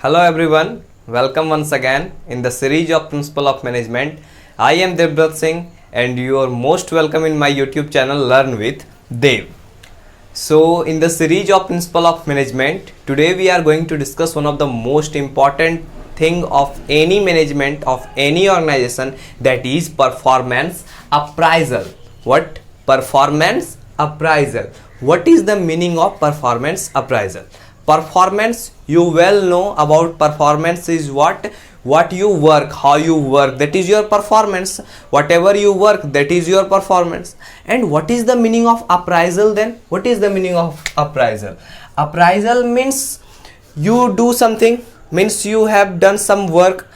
Hello everyone, welcome once again in the series of Principle of Management. I am Devbrat Singh and you are most welcome in my YouTube channel Learn with Dev. So in the series of Principle of Management, today we are going to discuss one of the most important thing of any management of any organization, that is performance appraisal. What? Performance appraisal. What is the meaning of performance appraisal? Performance, you well know about performance is what you work, how you work, that is your performance. Whatever you work, that is your performance. And what is the meaning of appraisal then? What is the meaning of appraisal? Appraisal means you do something, means you have done some work.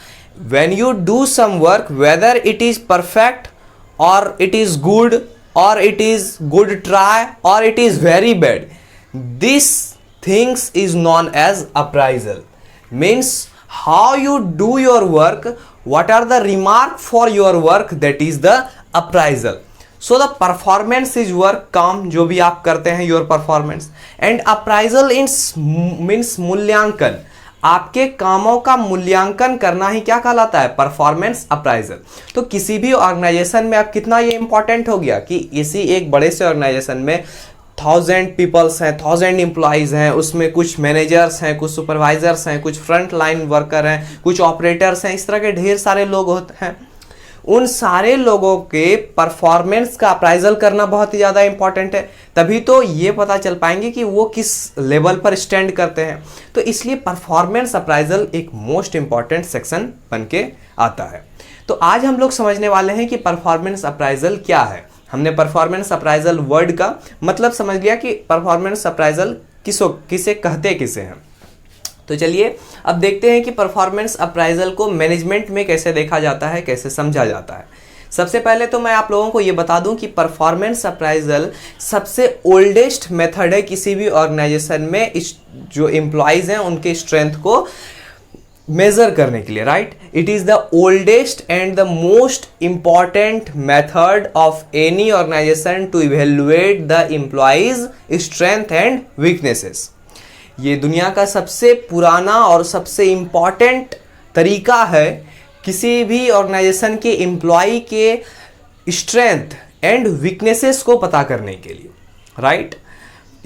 When you do some work, whether it is perfect or it is good or it is good try or it is very bad, this things is known as appraisal. Means how you do your work, what are the remark for your work, that is the appraisal. So the performance is work, काम जो भी आप करते हैं, your performance. And appraisal means मूल्यांकन. आपके कामों का मूल्यांकन करना ही क्या कहलाता है? Performance appraisal. तो किसी भी ऑर्गेनाइजेशन में अब कितना ये इंपॉर्टेंट हो गया कि इसी एक बड़े से ऑर्गेनाइजेशन में 1000 पीपल्स हैं, 1000 एम्प्लॉयज़ हैं, उसमें कुछ मैनेजर्स हैं, कुछ सुपरवाइजर्स हैं, कुछ फ्रंट लाइन वर्कर हैं, कुछ ऑपरेटर्स हैं, इस तरह के ढेर सारे लोग होते हैं. उन सारे लोगों के परफॉर्मेंस का अप्राइजल करना बहुत ही ज़्यादा इंपॉर्टेंट है. तभी तो ये पता चल पाएंगे कि वो किस लेवल पर स्टैंड करते हैं. तो इसलिए परफॉर्मेंस अप्राइजल एक मोस्ट इंपॉर्टेंट सेक्शन बन के आता है. तो आज हम लोग समझने वाले हैं कि परफॉर्मेंस अप्राइजल क्या है. हमने परफॉर्मेंस अप्राइजल वर्ड का मतलब समझ लिया कि परफॉर्मेंस अप्राइजल किसे कहते किसे हैं. तो चलिए अब देखते हैं कि परफॉर्मेंस अप्राइजल को मैनेजमेंट में कैसे देखा जाता है, कैसे समझा जाता है. सबसे पहले तो मैं आप लोगों को ये बता दूं कि परफॉर्मेंस अप्राइजल सबसे ओल्डेस्ट मेथड है किसी भी ऑर्गेनाइजेशन में जो एम्प्लॉयज़ हैं उनके स्ट्रेंथ को मेजर करने के लिए. Right, it is the oldest and the most important method of any organisation to evaluate the employees strength and weaknesses. ये दुनिया का सबसे पुराना और सबसे इंपॉर्टेंट तरीका है किसी भी ऑर्गेनाइजेशन के एम्प्लॉय के स्ट्रेंथ एंड वीकनेसेस को पता करने के लिए. राइट,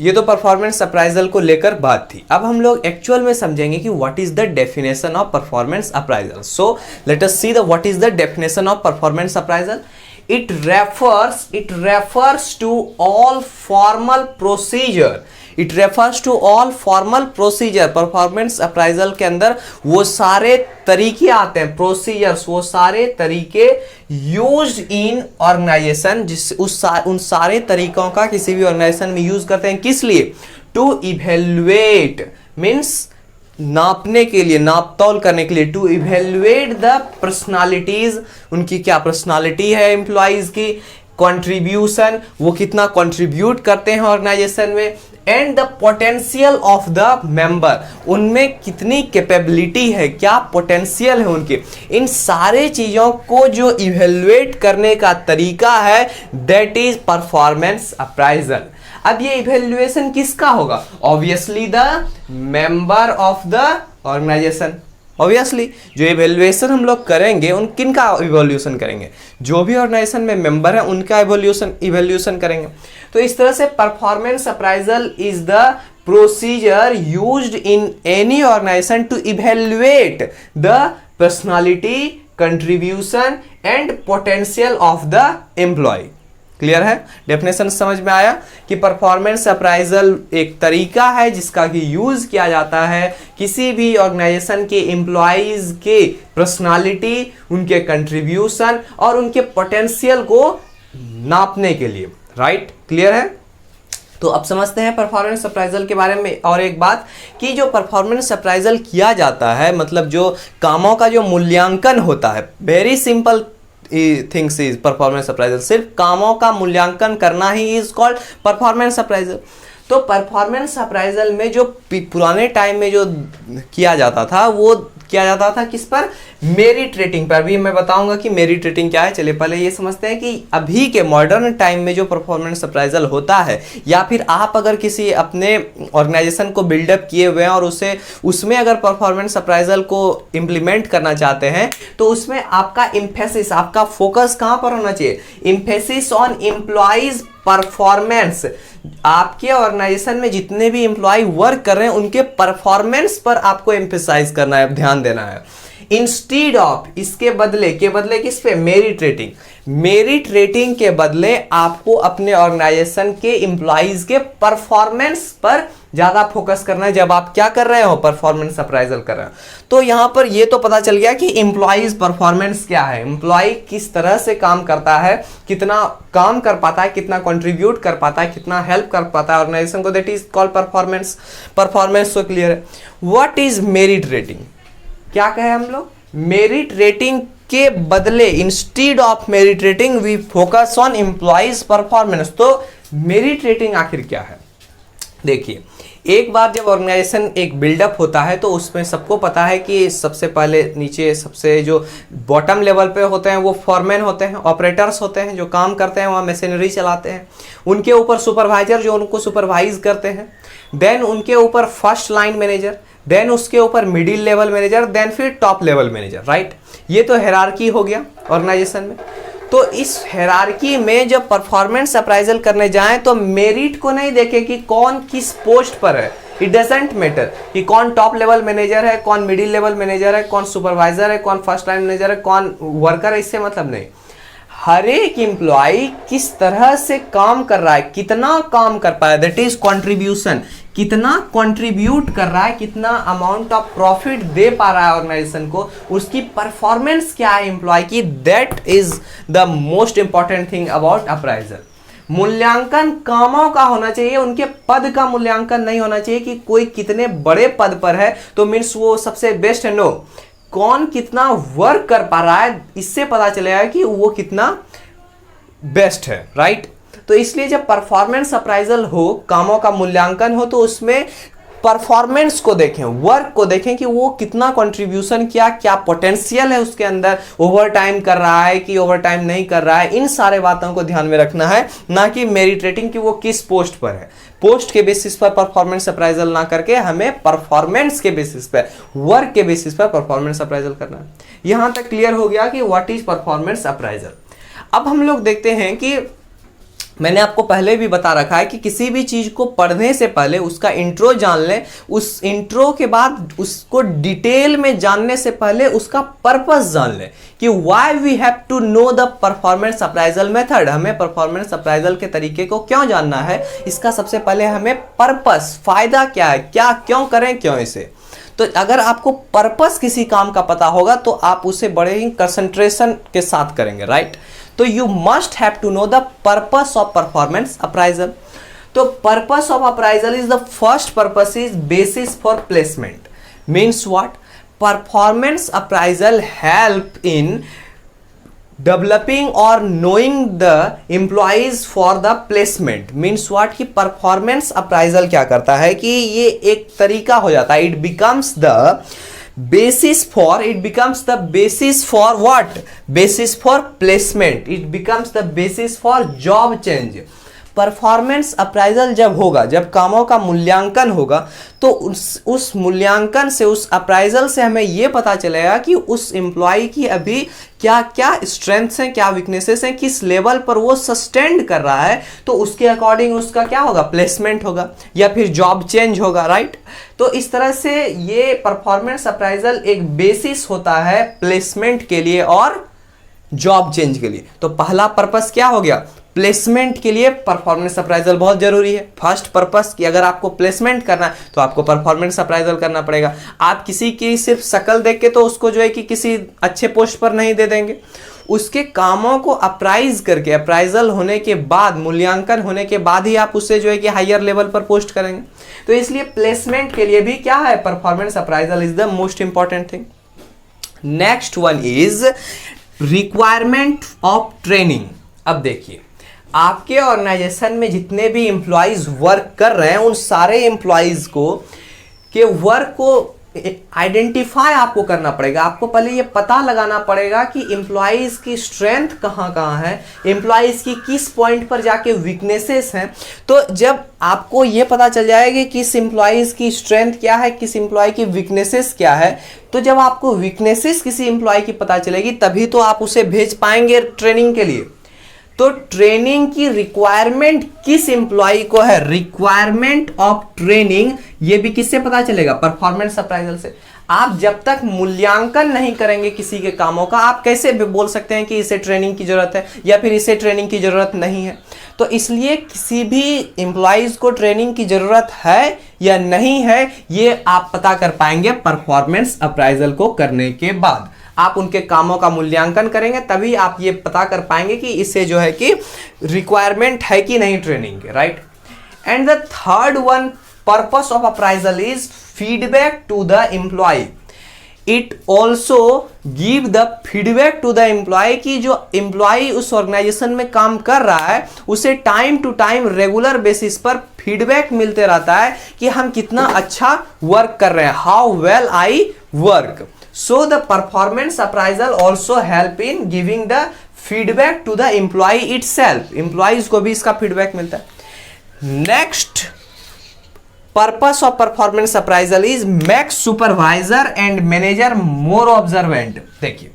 ये तो परफॉर्मेंस अप्राइजल को लेकर बात थी. अब हम लोग एक्चुअल में समझेंगे कि what is the definition of performance appraisal. So let us see the what is the definition of performance appraisal. It refers to all formal procedure. It refers to all formal procedure. Performance appraisal के अंदर वो सारे तरीके आते हैं, procedures, वो सारे तरीके यूज्ड इन ऑर्गेनाइजेशन, जिस उन सारे तरीकों का किसी भी ऑर्गेनाइजेशन में यूज करते हैं. किस लिए? टू इवेल्युएट मीन्स नापने के लिए, नाप तौल करने के लिए. टू इवेल्युएट द पर्सनालिटीज, उनकी क्या पर्सनालिटी है एम्प्लॉयज की, कंट्रीब्यूशन, वो कितना कंट्रीब्यूट करते हैं ऑर्गेनाइजेशन में, and the potential of the member, उनमें कितनी कैपेबिलिटी है, क्या पोटेंशियल है उनके. इन सारे चीजों को जो इवेल्युएट करने का तरीका है, दैट इज परफॉर्मेंस अप्राइजल. अब ये इवेल्युएशन किसका होगा? Obviously the member of the organisation. Obviously जो इवेल्युएशन हम लोग करेंगे उन किन का इवोल्यूशन करेंगे? जो भी ऑर्गेनाइजेशन में मेंबर है उनका इवोल्यूशन करेंगे. तो इस तरह से performance appraisal is the procedure used in any organisation to evaluate the personality, contribution and potential of the employee. Clear है? डेफिनेशन समझ में आया कि परफॉर्मेंस अप्राइजल एक तरीका है जिसका कि यूज किया जाता है किसी भी ऑर्गेनाइजेशन के एम्प्लॉयज के पर्सनालिटी, उनके कंट्रीब्यूशन और उनके पोटेंशियल को नापने के लिए. राइट, क्लियर है? तो अब समझते हैं परफॉर्मेंस अप्राइजल के बारे में और एक बात कि जो परफॉर्मेंस अप्राइजल किया जाता है, मतलब जो कामों का जो मूल्यांकन होता है, very simple things is performance appraisal. सिर्फ कामों का मूल्यांकन करना he is called performance appraisal. तो परफॉर्मेंस अप्राइजल में जो पुराने टाइम में जो किया जाता था वो किया जाता था किस पर, मेरिट रेटिंग पर। भी मैं बताऊंगा कि मेरिट रेटिंग क्या है। चलिए पहले ये समझते हैं कि अभी के मॉडर्न टाइम में जो परफॉर्मेंस अप्राइजल होता है, या फिर आप अगर किसी अपने ऑर्गेनाइजेशन को बिल्डअप किए हुए हैं और उसमें अगर परफॉर्मेंस अप्राइजल को इंप्लीमेंट करना चाहते हैं, तो उसमें आपका इम्फेसिस, आपका फोकस कहां पर होना चाहिए, इम्फेसिस ऑन एम्प्लॉइज परफॉर्मेंस। आपके ऑर्गेनाइजेशन में जितने भी एम्प्लॉय वर्क कर रहे हैं उनके परफॉर्मेंस पर आपको एम्फेसाइज करना है, ध्यान देना है। इंस्टीड ऑफ, इसके बदले, के बदले किस पे, मेरिट रेटिंग। मेरिट रेटिंग के बदले आपको अपने ऑर्गेनाइजेशन के एम्प्लॉइज के परफॉर्मेंस पर ज्यादा फोकस करना है जब आप क्या कर रहे हो, परफॉर्मेंस अप्राइजल कर रहे हो। तो यहां पर ये तो पता चल गया कि एम्प्लॉइज परफॉर्मेंस क्या है, एम्प्लॉय किस तरह से काम करता है, कितना काम कर पाता है, कितना कंट्रीब्यूट कर पाता है, कितना हेल्प कर पाता है ऑर्गेनाइजेशन को, that is called performance. Performance तो क्लियर है। व्हाट इज मेरिट रेटिंग, क्या कहे हम लोग, मेरिट रेटिंग के बदले, instead of merit rating we focus on employees performance. तो मेरिट रेटिंग आखिर क्या है, देखिए एक बार जब ऑर्गेनाइजेशन एक बिल्डअप होता है तो उसमें सबको पता है कि सबसे पहले नीचे सबसे जो बॉटम लेवल पे होते हैं वो फॉरमैन होते हैं, ऑपरेटर्स होते हैं जो काम करते हैं, वहाँ मशीनरी चलाते हैं। उनके ऊपर सुपरवाइजर जो उनको सुपरवाइज करते हैं, देन उनके ऊपर फर्स्ट लाइन मैनेजर, देन उसके ऊपर मिडिल लेवल मैनेजर, देन फिर टॉप लेवल मैनेजर, राइट। ये तो हायरार्की हो गया ऑर्गेनाइजेशन में। तो इस हायरार्की में जब परफॉर्मेंस अप्राइजल करने जाएं तो मेरिट को नहीं देखें कि कौन किस पोस्ट पर है, इट डजंट मैटर कि कौन टॉप लेवल मैनेजर है, कौन मिडिल लेवल मैनेजर है, कौन सुपरवाइजर है, कौन फर्स्ट लाइन मैनेजर है, कौन वर्कर है, इससे मतलब नहीं। हर एक एम्प्लॉय किस तरह से काम कर रहा है, कितना काम कर पाया, दैट इज कंट्रीब्यूशन, कितना कंट्रीब्यूट कर रहा है, कितना अमाउंट ऑफ प्रॉफिट दे पा रहा है ऑर्गेनाइजेशन को, उसकी परफॉर्मेंस क्या है एम्प्लॉय की, that is the most important thing about appraisal. मूल्यांकन कामों का होना चाहिए, उनके पद का मूल्यांकन नहीं होना चाहिए कि कोई कितने बड़े पद पर है तो मीन्स वो सबसे बेस्ट है। नो, कौन कितना वर्क कर पा रहा है, इससे पता चलेगा कि वो कितना बेस्ट है, राइट। तो इसलिए जब परफॉर्मेंस अप्राइजल हो, कामों का मूल्यांकन हो, तो उसमें परफॉर्मेंस को देखें, वर्क को देखें कि वो कितना कंट्रीब्यूशन किया, क्या पोटेंशियल है उसके अंदर, ओवर टाइम कर रहा है कि ओवर टाइम नहीं कर रहा है, इन सारे बातों को ध्यान में रखना है, ना कि मेरिट रेटिंग कि वो किस पोस्ट पर है। पोस्ट के बेसिस पर परफॉर्मेंस अप्राइजल ना करके हमें परफॉर्मेंस के बेसिस पर, वर्क के बेसिस पर परफॉर्मेंस अप्राइजल करना है। यहां तक क्लियर हो गया कि व्हाट इज परफॉर्मेंस अप्राइजल। अब हम लोग देखते हैं कि मैंने आपको पहले भी बता रखा है कि किसी भी चीज को पढ़ने से पहले उसका इंट्रो जान लें, उस इंट्रो के बाद उसको डिटेल में जानने से पहले उसका पर्पस जान लें कि why we have to know the performance appraisal method. हमें परफॉर्मेंस अप्राइजल के तरीके को क्यों जानना है, इसका सबसे पहले हमें पर्पस, फायदा क्या है, क्या क्यों करें, क्यों इसे। तो अगर आपको पर्पस किसी काम का पता होगा तो आप उसे बड़े ही कंसंट्रेशन के साथ करेंगे, राइट। तो you must have to know the purpose of performance appraisal. तो purpose of appraisal is the first purpose is basis for placement. Means what, performance appraisal help in developing और knowing the employees for the placement. Means what, कि performance appraisal क्या करता है कि ये एक तरीका हो जाता है, it becomes the basis for, it becomes the basis for what, basis for placement, it becomes the basis for job change। Performance appraisal जब होगा, जब कामों का मूल्यांकन होगा, तो उस मूल्यांकन से, उस अप्राइजल से हमें यह पता चलेगा कि उस एम्प्लॉय की अभी क्या क्या स्ट्रेंथ्स हैं, क्या वीकनेसेस हैं, किस लेवल पर वो सस्टेंड कर रहा है, तो उसके अकॉर्डिंग उसका क्या होगा, प्लेसमेंट होगा या फिर जॉब चेंज होगा, राइट। तो इस तरह से ये परफॉर्मेंस अप्राइजल एक बेसिस होता है प्लेसमेंट के लिए और जॉब चेंज के लिए। तो पहला पर्पस क्या हो गया, प्लेसमेंट के लिए परफॉर्मेंस अप्राइजल बहुत जरूरी है। फर्स्ट पर्पस कि अगर आपको प्लेसमेंट करना है तो आपको परफॉर्मेंस अप्राइजल करना पड़ेगा। आप किसी की सिर्फ शक्ल देख के तो उसको जो है कि किसी अच्छे पोस्ट पर नहीं दे देंगे, उसके कामों को अप्राइज करके, अप्राइजल होने के बाद, मूल्यांकन होने के बाद ही आप उससे जो है कि हायर लेवल पर पोस्ट करेंगे। तो इसलिए प्लेसमेंट के लिए भी क्या है, performance appraisal is the most important thing. Next one is requirement of training. अब देखिए, आपके ऑर्गेनाइजेशन में जितने भी एम्प्लॉयज वर्क कर रहे हैं उन सारे एम्प्लॉयज को के वर्क को आइडेंटिफाई आपको करना पड़ेगा। आपको पहले ये पता लगाना पड़ेगा कि एम्प्लॉयज की स्ट्रेंथ कहाँ कहाँ है, एम्प्लॉयज की किस पॉइंट पर जाके वीकनेसेस हैं। तो जब आपको ये पता चल जाएगा कि किस एम्प्लॉयज की स्ट्रेंथ क्या है, किस एम्प्लॉय की वीकनेसेस क्या है, तो जब आपको वीकनेसेस किसी एम्प्लॉय की पता चलेगी तभी तो आप उसे भेज पाएंगे ट्रेनिंग के लिए। तो ट्रेनिंग की रिक्वायरमेंट किस एम्प्लॉय को है, रिक्वायरमेंट ऑफ ट्रेनिंग, ये भी किससे पता चलेगा, परफॉर्मेंस अप्राइजल से। आप जब तक मूल्यांकन नहीं करेंगे किसी के कामों का, आप कैसे बोल सकते हैं कि इसे ट्रेनिंग की जरूरत है या फिर इसे ट्रेनिंग की जरूरत नहीं है। तो इसलिए किसी भी एम्प्लॉयज को ट्रेनिंग की जरूरत है या नहीं है, ये आप पता कर पाएंगे परफॉर्मेंस अप्राइजल को करने के बाद। आप उनके कामों का मूल्यांकन करेंगे तभी आप ये पता कर पाएंगे कि इसे जो है कि रिक्वायरमेंट है कि नहीं ट्रेनिंग के, right. And the third one purpose of appraisal is feedback to the employee. It also give the feedback to the employee कि जो एम्प्लॉय उस ऑर्गेनाइजेशन में काम कर रहा है उसे time to time regular basis पर फीडबैक मिलते रहता है कि हम कितना अच्छा वर्क कर रहे हैं, how well I work. So the performance appraisal also help in giving the feedback to the employee itself. Employees को भी इसका feedback मिलता है। Next purpose of performance appraisal is make supervisor and manager more observant। देखिए,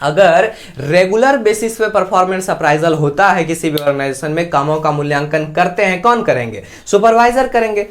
अगर regular basis पे performance appraisal होता है किसी भी ऑर्गेनाइजेशन में, कामों का मूल्यांकन करते हैं, कौन करेंगे, सुपरवाइजर करेंगे,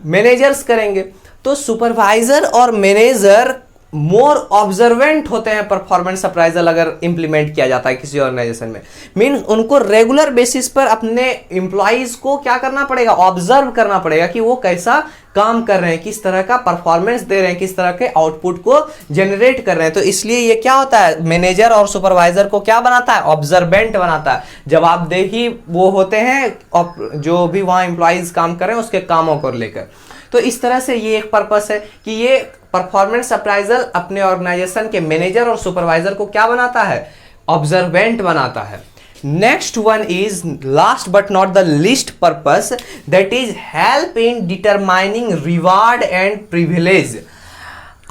मैनेजर्स करेंगे। तो सुपरवाइजर और मैनेजर मोर ऑब्जर्वेंट होते हैं परफॉर्मेंस अप्राइजल अगर इंप्लीमेंट किया जाता है किसी ऑर्गेनाइजेशन में। मीन्स उनको रेगुलर बेसिस पर अपने एम्प्लॉइज को क्या करना पड़ेगा, ऑब्जर्व करना पड़ेगा कि वो कैसा काम कर रहे हैं, किस तरह का परफॉर्मेंस दे रहे हैं, किस तरह के आउटपुट को जनरेट कर रहे हैं। तो इसलिए ये क्या होता है, मैनेजर और सुपरवाइजर को क्या बनाता है, ऑब्जर्वेंट बनाता है। जवाबदेही वो होते हैं जो भी वहां एम्प्लॉइज काम कर रहे हैं उसके कामों को लेकर। तो इस तरह से ये एक पर्पस है कि ये परफॉर्मेंस अप्राइजल अपने ऑर्गेनाइजेशन के मैनेजर और सुपरवाइजर को क्या बनाता है, ऑब्जर्वेंट बनाता है। Next one is last but not the least purpose, that is help in determining reward and privilege.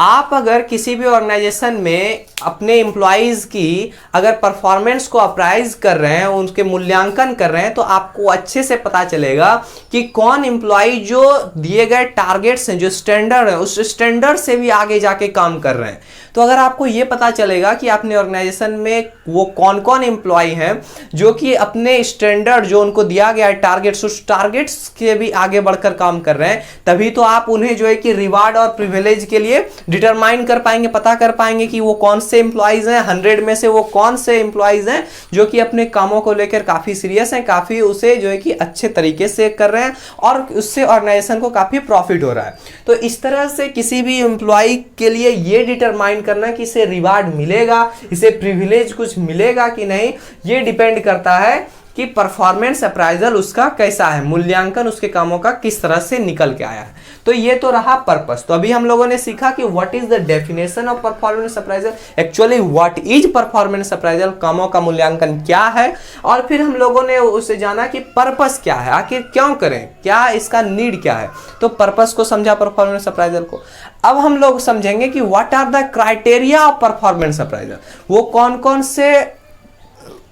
आप अगर किसी भी ऑर्गेनाइजेशन में अपने एम्प्लॉइज की अगर परफॉर्मेंस को अप्राइज कर रहे हैं, उनके मूल्यांकन कर रहे हैं, तो आपको अच्छे से पता चलेगा कि कौन एम्प्लॉय जो दिए गए टारगेट्स हैं, जो स्टैंडर्ड है, उस स्टैंडर्ड से भी आगे जाके काम कर रहे हैं। तो अगर आपको ये पता चलेगा कि अपने ऑर्गेनाइजेशन में वो कौन कौन एम्प्लॉय हैं जो कि अपने स्टैंडर्ड जो उनको दिया गया है टारगेट्स, उस टारगेट्स के भी आगे बढ़कर काम कर रहे हैं, तभी तो आप उन्हें जो है कि रिवार्ड और प्रिविलेज के लिए डिटरमाइन कर पाएंगे, पता कर पाएंगे कि वो कौन से एम्प्लॉइज हैं, 100 में से वो कौन से एम्प्लॉइज हैं जो कि अपने कामों को लेकर काफी सीरियस हैं, काफी उसे जो है कि अच्छे तरीके से कर रहे हैं और उससे ऑर्गेनाइजेशन को काफी प्रॉफिट हो रहा है। तो इस तरह से किसी भी एम्प्लॉय के लिए ये डिटरमाइन करना कि इसे रिवार्ड मिलेगा, इसे प्रिविलेज कुछ मिलेगा कि नहीं, ये डिपेंड करता है कि परफॉर्मेंस अप्राइजल उसका कैसा है, मूल्यांकन उसके कामों का किस तरह से निकल के आया है। तो ये तो रहा पर्पस। तो अभी हम लोगों ने सीखा कि what is the definition of performance appraisal, actually what is performance appraisal, कामों का मूल्यांकन क्या है, और फिर हम लोगों ने उसे जाना कि पर्पस क्या है, आखिर क्यों करें, क्या इसका नीड क्या है। तो पर्पस को समझा परफॉर्मेंस अप्राइजल को। अब हम लोग समझेंगे कि what are the criteria of performance appraisal, वो कौन कौन से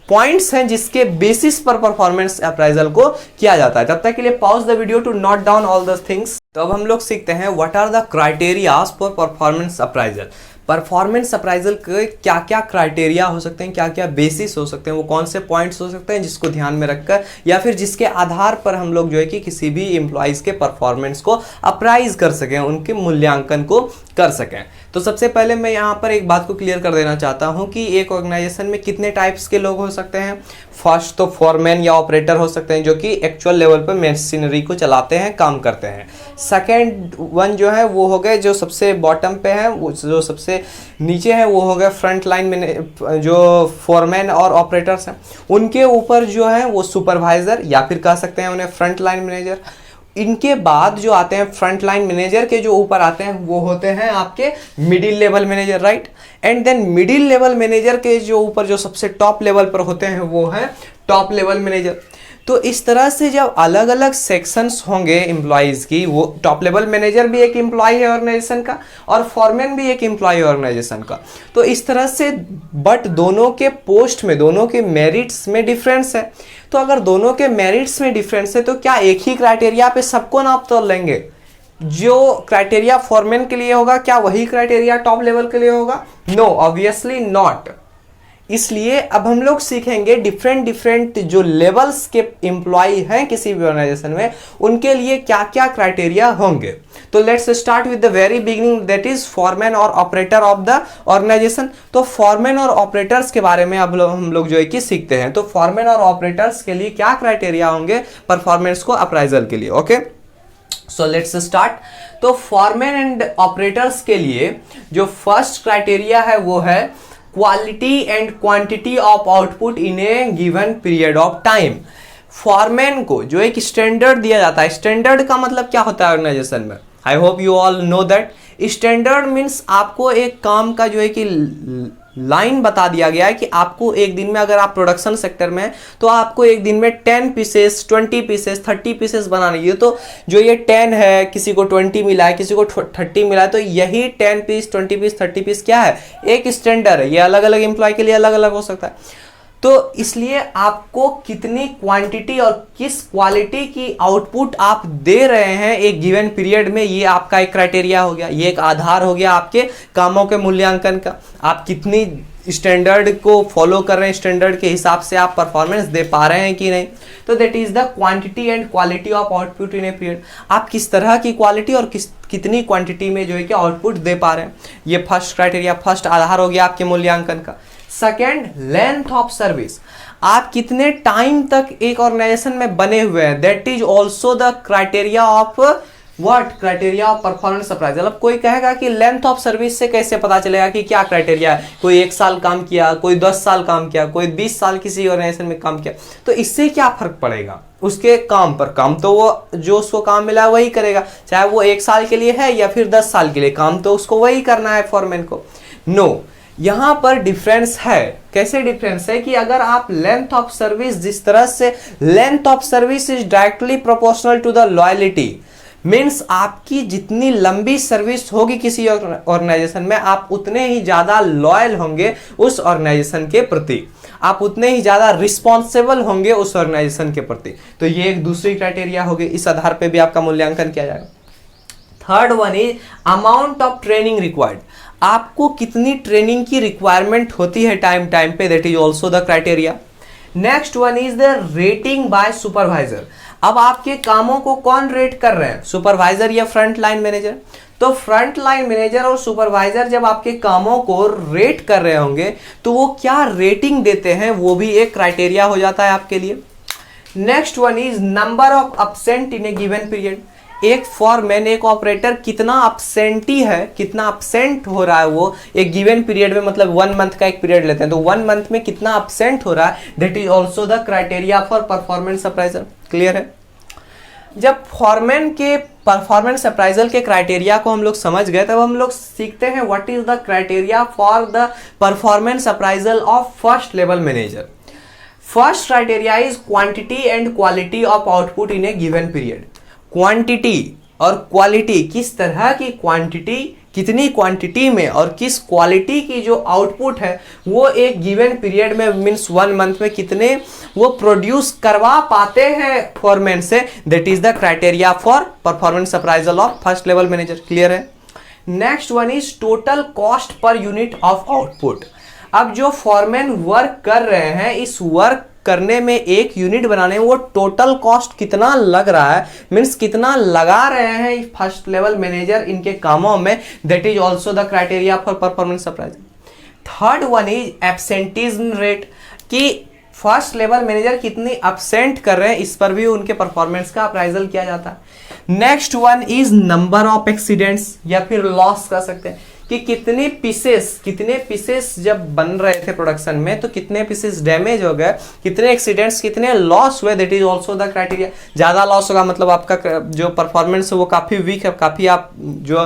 पॉइंट्स हैं जिसके बेसिस पर परफॉर्मेंस अप्राइजल को किया जाता है। तब तक के लिए pause the video to note down all the things. तो अब हम लोग सीखते हैं what are the criterias for performance appraisal. Performance appraisal के क्या क्या क्राइटेरिया हो सकते हैं, क्या क्या बेसिस हो सकते हैं, वो कौन से पॉइंट्स हो सकते हैं जिसको ध्यान में रखकर या फिर जिसके आधार पर हम लोग जो है कि किसी भी एम्प्लॉइज के परफॉर्मेंस को अप्राइज कर सकें, उनके मूल्यांकन को कर सकें। तो सबसे पहले मैं यहाँ पर एक बात को क्लियर कर देना चाहता हूँ कि एक ऑर्गेनाइजेशन में कितने टाइप्स के लोग हो सकते हैं। फर्स्ट तो फॉरमैन या ऑपरेटर हो सकते हैं जो कि एक्चुअल लेवल पर मशीनरी को चलाते हैं, काम करते हैं। सेकेंड वन जो है वो हो गए जो सबसे बॉटम पे है, वो जो सबसे नीचे है वो हो गए फ्रंट लाइन में जो फॉरमैन और ऑपरेटर्स हैं। उनके ऊपर जो है वो सुपरवाइजर या फिर कह सकते हैं उन्हें फ्रंट लाइन मैनेजर। इनके बाद जो आते हैं फ्रंट लाइन मैनेजर के जो ऊपर आते हैं वो होते हैं आपके middle level manager, right. And then middle level manager के जो ऊपर जो सबसे टॉप लेवल पर होते हैं वो है टॉप लेवल मैनेजर। तो इस तरह से जब अलग अलग सेक्शंस होंगे एम्प्लॉयज़ की, वो टॉप लेवल मैनेजर भी एक एम्प्लॉय है ऑर्गेनाइजेशन का और फॉरमैन भी एक एम्प्लॉय है ऑर्गेनाइजेशन का। तो इस तरह से बट दोनों के पोस्ट में, दोनों के मेरिट्स में डिफरेंस है। तो अगर दोनों के मेरिट्स में डिफरेंस है तो क्या एक ही क्राइटेरिया पे सबको नाप तोल लेंगे? जो क्राइटेरिया फॉरमैन के लिए होगा क्या वही क्राइटेरिया टॉप लेवल के लिए होगा? No, obviously not. इसलिए अब हम लोग सीखेंगे डिफरेंट जो लेवल्स के एम्प्लॉय हैं किसी भी ऑर्गेनाइजेशन में, उनके लिए क्या क्या क्राइटेरिया होंगे। तो let's start with the very beginning, that is foreman और ऑपरेटर ऑफ द ऑर्गेनाइजेशन। तो फॉरमैन और ऑपरेटर्स के बारे में अब हम लोग जो है कि सीखते हैं। तो फॉरमैन और ऑपरेटर्स के लिए क्या क्राइटेरिया होंगे परफॉर्मेंस को अप्राइजल के लिए? Okay, so let's start. तो फॉरमैन एंड ऑपरेटर्स के लिए जो फर्स्ट क्राइटेरिया है वो है quality and quantity of output in a given period of time. Foreman को जो एक स्टैंडर्ड दिया जाता है, स्टैंडर्ड का मतलब क्या होता है ऑर्गेनाइजेशन में? I hope you all know that. Standard means आपको एक काम का जो है कि लाइन बता दिया गया है कि आपको एक दिन में, अगर आप प्रोडक्शन सेक्टर में तो आपको एक दिन में 10 पीसेस, 20 पीसेस, 30 पीसेस बनानी है। तो जो ये 10 है, किसी को 20 मिला है, किसी को 30 मिला है, तो यही 10 पीस, 20 पीस, 30 पीस क्या है? एक स्टैंडर्ड है। ये अलग अलग एम्प्लॉय के लिए अलग अलग हो सकता है। तो इसलिए आपको कितनी क्वांटिटी और किस क्वालिटी की आउटपुट आप दे रहे हैं एक गिवन पीरियड में, ये आपका एक क्राइटेरिया हो गया, ये एक आधार हो गया आपके कामों के मूल्यांकन का। आप कितनी स्टैंडर्ड को फॉलो कर रहे हैं, स्टैंडर्ड के हिसाब से आप परफॉर्मेंस दे पा रहे हैं कि नहीं। तो that is the quantity and quality of output in a period. आप किस तरह की क्वालिटी और कितनी क्वांटिटी में जो है कि आउटपुट दे पा रहे हैं, ये फर्स्ट क्राइटेरिया, फर्स्ट आधार हो गया आपके मूल्यांकन का। Second, length of service. आप कितने टाइम तक एक ऑर्गेनाइजेशन में बने हुए हैं, that is also the criteria of what? Criteria of performance appraisal. अब कोई कहेगा कि लेंथ ऑफ सर्विस से कैसे पता चलेगा कि क्या क्राइटेरिया है? कोई 1 साल काम किया, कोई 10 साल काम किया, कोई 20 साल किसी ऑर्गेनाइजेशन में काम किया, तो इससे क्या फर्क पड़ेगा उसके काम पर? काम तो वो जो उसको काम मिला है वही करेगा, चाहे वो 1 साल के लिए है या फिर 10 साल के लिए, काम तो उसको वही करना है फॉरमैन को। नो, यहां पर डिफरेंस है। कैसे डिफरेंस है कि अगर आप लेंथ ऑफ सर्विस, जिस तरह से length of service is directly proportional to the loyalty, means आपकी जितनी लंबी सर्विस होगी किसी ऑर्गेनाइजेशन में, आप उतने ही ज्यादा लॉयल होंगे उस ऑर्गेनाइजेशन के प्रति, आप उतने ही ज्यादा रिस्पॉन्सिबल होंगे उस ऑर्गेनाइजेशन के प्रति। तो ये एक दूसरी क्राइटेरिया होगी, इस आधार पे भी आपका मूल्यांकन किया जाएगा। Third one is amount of training required. आपको कितनी ट्रेनिंग की रिक्वायरमेंट होती है टाइम टाइम पे, that is also the criteria. Next one is the rating by supervisor. अब आपके कामों को कौन रेट कर रहे हैं, सुपरवाइजर या फ्रंट लाइन मैनेजर? तो फ्रंट लाइन मैनेजर और सुपरवाइजर जब आपके कामों को रेट कर रहे होंगे तो वो क्या रेटिंग देते हैं, वो भी एक क्राइटेरिया हो जाता है आपके लिए। Next one is number of absent in a given period. एक फॉरमैन, एक ऑपरेटर कितना अपसेंटी है, कितना अपसेंट हो रहा है वो एक गिवन पीरियड में, मतलब 1 मंथ का एक पीरियड लेते हैं तो 1 मंथ में कितना अपसेंट हो रहा है, that is also the criteria for performance appraisal. Clear है? जब फॉरमैन के परफॉर्मेंस अप्राइजल के क्राइटेरिया को हम लोग समझ गए, तब हम लोग सीखते हैं what is the criteria for the performance appraisal of first level manager. First criteria is quantity and quality of output in a given period. Quantity और क्वालिटी, किस तरह की क्वांटिटी, कितनी क्वांटिटी में और किस क्वालिटी की जो आउटपुट है वो एक गिवन पीरियड में, मीन्स 1 मंथ में कितने वो प्रोड्यूस करवा पाते हैं फॉरमैन से, that is the criteria for performance appraisal of first level manager. Clear है? Next one is total cost per unit of output. अब जो फॉरमैन वर्क कर रहे हैं, इस वर्क करने में एक यूनिट बनाने में वो टोटल कॉस्ट कितना लग रहा है, मीन्स कितना लगा रहे हैं फर्स्ट लेवल मैनेजर इनके कामों में, that is also the criteria for performance appraisal. Third one is absenteeism rate, कि फर्स्ट लेवल मैनेजर कितनी एब्सेंट कर रहे हैं, इस पर भी उनके परफॉर्मेंस का अप्राइजल किया जाता है। Next one is number of accidents या फिर लॉस कर सकते हैं, कि कितने पीसेस जब बन रहे थे प्रोडक्शन में तो कितने पीसेस डैमेज हो गए, कितने एक्सीडेंट्स, कितने लॉस हुए, that is also the criteria. ज्यादा लॉस होगा मतलब आपका जो परफॉर्मेंस है वो काफी वीक है, काफी आप जो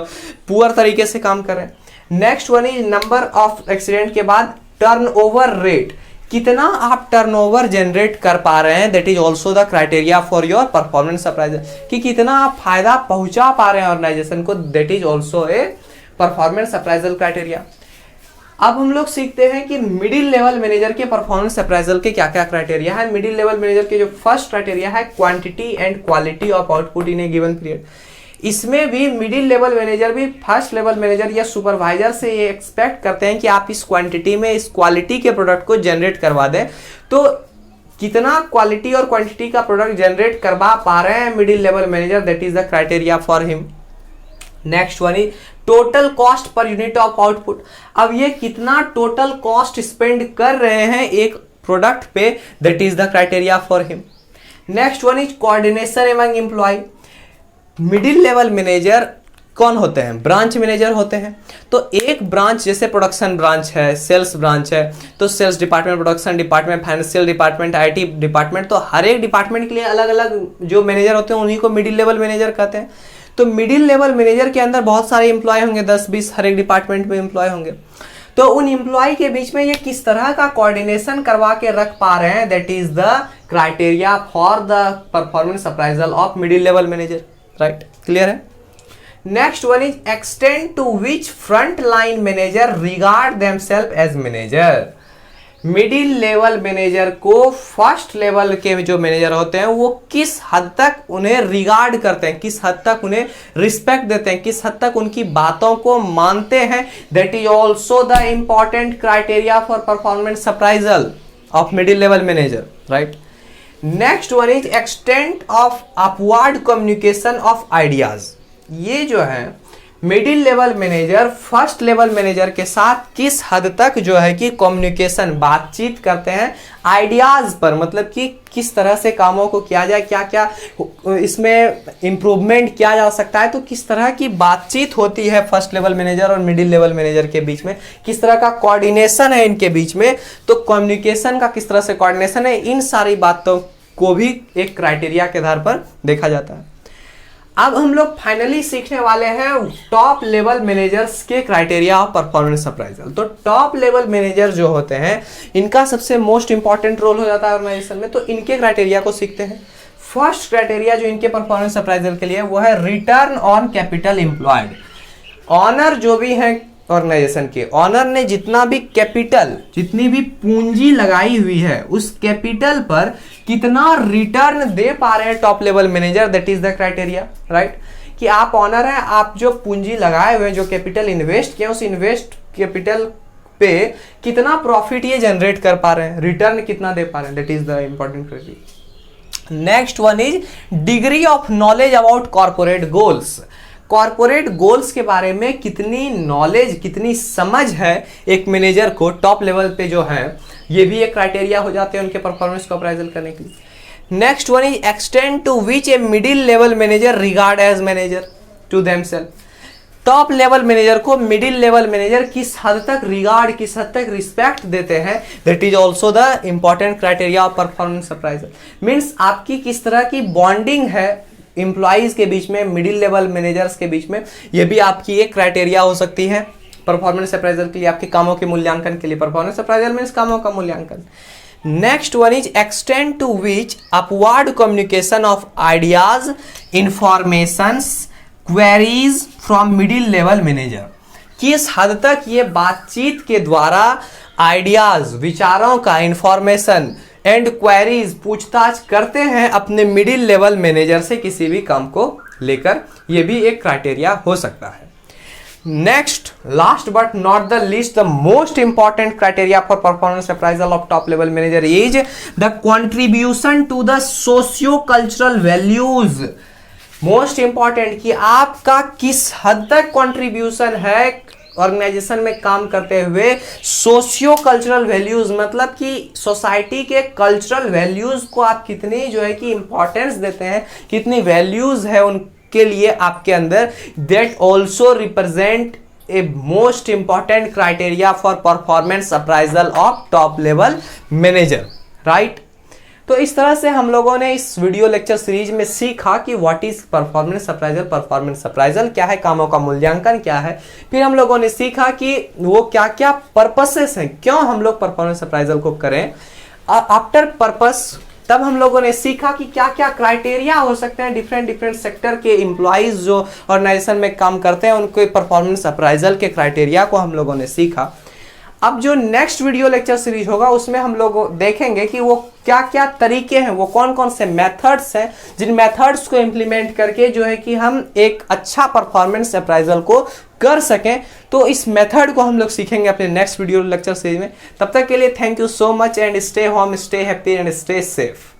पुअर तरीके से काम कर रहे हैं। Next one is number of accident के बाद टर्नओवर रेट, कितना आप टर्नओवर जनरेट कर पा रहे हैं, that is also the criteria for your performance appraisal, कि कितना आप फायदा पहुंचा पा रहे हैं ऑर्गेनाइजेशन को, that is also a performance appraisal criteria. अब हम लोग सीखते हैं कि मिडिल लेवल मैनेजर के परफॉर्मेंस अप्राइजल के क्या क्या क्राइटेरिया है। मिडिल लेवल मैनेजर के जो फर्स्ट क्राइटेरिया है quantity and quality of output in a given period. इसमें भी मिडिल लेवल मैनेजर भी फर्स्ट लेवल मैनेजर या सुपरवाइजर से ये एक्सपेक्ट करते हैं कि आप इस क्वांटिटी में इस क्वालिटी के प्रोडक्ट को जनरेट करवा दें। तो कितना क्वालिटी और क्वांटिटी का प्रोडक्ट जनरेट करवा पा रहे हैं middle level manager, that is the criteria for him. Next one is total cost per unit of output. अब ये कितना टोटल कॉस्ट स्पेंड कर रहे हैं एक प्रोडक्ट पे, that is the criteria for him. Next one is coordination among employee. Middle level manager कौन होते हैं? ब्रांच मैनेजर होते हैं। तो एक ब्रांच जैसे प्रोडक्शन ब्रांच है, सेल्स ब्रांच है, तो sales department, production department, financial department, IT department, तो हर एक डिपार्टमेंट के लिए अलग अलग जो मैनेजर होते हैं उन्हीं को मिडिल लेवल मैनेजर कहते हैं। तो मिडिल लेवल मैनेजर के अंदर बहुत सारे एम्प्लॉय होंगे, 10-20 हर एक डिपार्टमेंट में एम्प्लॉय होंगे। तो उन एम्प्लॉय के बीच में ये किस तरह का कोऑर्डिनेशन करवा के रख पा रहे हैं, that is the criteria for the performance appraisal of middle level manager. Right, clear है? Next one is extend to which front line manager regard themselves as manager. Middle level manager को first level के जो manager होते हैं वो किस हद तक उन्हें रिगार्ड करते हैं, किस हद तक उन्हें रिस्पेक्ट देते हैं, किस हद तक उनकी बातों को मानते हैं, that is also the important criteria for performance appraisal of middle level manager. Right, next one is extent of upward communication of ideas. ये जो है middle level manager first level manager के साथ किस हद तक जो है कि कम्युनिकेशन, बातचीत करते हैं आइडियाज पर, मतलब कि किस तरह से कामों को किया जाए, क्या क्या इसमें इंप्रूवमेंट किया जा सकता है। तो किस तरह की बातचीत होती है फर्स्ट लेवल मैनेजर और मिडिल लेवल मैनेजर के बीच में, किस तरह का कोऑर्डिनेशन है इनके बीच में, तो कम्युनिकेशन का किस तरह से कोऑर्डिनेशन है, इन सारी बातों को भी एक क्राइटेरिया के आधार पर देखा जाता है। अब हम लोग फाइनली सीखने वाले हैं टॉप लेवल मैनेजर्स के क्राइटेरिया ऑफ परफॉर्मेंस अप्राइजल। तो टॉप लेवल मैनेजर जो होते हैं इनका सबसे मोस्ट इंपॉर्टेंट रोल हो जाता है ऑर्गेनाइजेशन में, तो इनके क्राइटेरिया को सीखते हैं। फर्स्ट क्राइटेरिया जो इनके परफॉर्मेंस अप्राइजल के लिए वो है return on capital employed. Owner जो भी है ऑर्गेनाइजेशन के, ऑनर ने जितना भी कैपिटल, जितनी भी पूंजी लगाई हुई है उस कैपिटल पर कितना रिटर्न दे पा रहे हैं top level manager, that is the criteria. Right, कि आप ऑनर हैं, आप जो पूंजी लगाए हुए, जो कैपिटल इन्वेस्ट किए, उस इन्वेस्ट कैपिटल पे कितना प्रॉफिट ये जनरेट कर पा रहे हैं, रिटर्न कितना दे पा रहे हैं, that is the important criteria. Next one is degree of knowledge about corporate goals. Corporate goals के बारे में कितनी नॉलेज, कितनी समझ है एक मैनेजर को टॉप लेवल पे जो है, ये भी एक क्राइटेरिया हो जाते हैं उनके परफॉर्मेंस को अप्राइजल करने के लिए। Next one is extend to which a middle level manager regard as manager to themselves. Top level manager को मिडिल लेवल मैनेजर किस हद तक रिगार्ड, किस हद तक रिस्पेक्ट देते हैं, that is also the important criteria of performance appraisal. Means आपकी किस तरह की बॉन्डिंग है एम्प्लॉइज के बीच में, मिडिल लेवल मैनेजर्स के बीच में, ये भी आपकी एक क्राइटेरिया हो सकती है परफॉर्मेंस अप्राइजल के लिए, आपके कामों के मूल्यांकन के लिए। परफॉर्मेंस अप्राइजल मीन्स कामों का मूल्यांकन। Next one is extend to which upward communication of ideas, informations, queries from middle level manager. किस हद तक ये बातचीत के द्वारा आइडियाज, विचारों का, इंफॉर्मेशन एंड क्वेरीज, पूछताछ करते हैं अपने मिडिल लेवल मैनेजर से किसी भी काम को लेकर, यह भी एक क्राइटेरिया हो सकता है। Next, last but not the least, the most important criteria for performance appraisal of top level manager is the contribution to the socio cultural values. Most important कि आपका किस हद तक कंट्रीब्यूशन है ऑर्गेनाइजेशन में काम करते हुए सोशियो कल्चरल वैल्यूज, मतलब कि सोसाइटी के कल्चरल वैल्यूज को आप कितनी जो है कि इंपॉर्टेंस देते हैं, कितनी वैल्यूज है उनके लिए आपके अंदर, that also represent a most important criteria for performance appraisal of top level manager. Right, तो इस तरह से हम लोगों ने इस वीडियो लेक्चर सीरीज में सीखा कि what is performance appraisal, performance appraisal क्या है, कामों का मूल्यांकन क्या है। फिर हम लोगों ने सीखा कि वो क्या क्या पर्पसेस हैं, क्यों हम लोग परफॉर्मेंस अप्राइजल को करें। आफ्टर पर्पस तब हम लोगों ने सीखा कि क्या क्या क्राइटेरिया हो सकते हैं डिफरेंट डिफरेंट सेक्टर के एम्प्लॉइज जो ऑर्गेनाइजेशन में काम करते हैं उनके परफॉर्मेंस अप्राइजल के क्राइटेरिया को हम लोगों ने सीखा। अब जो नेक्स्ट वीडियो लेक्चर सीरीज होगा उसमें हम लोग देखेंगे कि वो क्या क्या तरीके हैं, वो कौन कौन से मेथड्स हैं जिन मेथड्स को इम्प्लीमेंट करके जो है कि हम एक अच्छा परफॉर्मेंस अप्राइजल को कर सकें। तो इस मेथड को हम लोग सीखेंगे अपने नेक्स्ट वीडियो लेक्चर सीरीज में। तब तक के लिए thank you so much and stay home, stay happy and stay safe.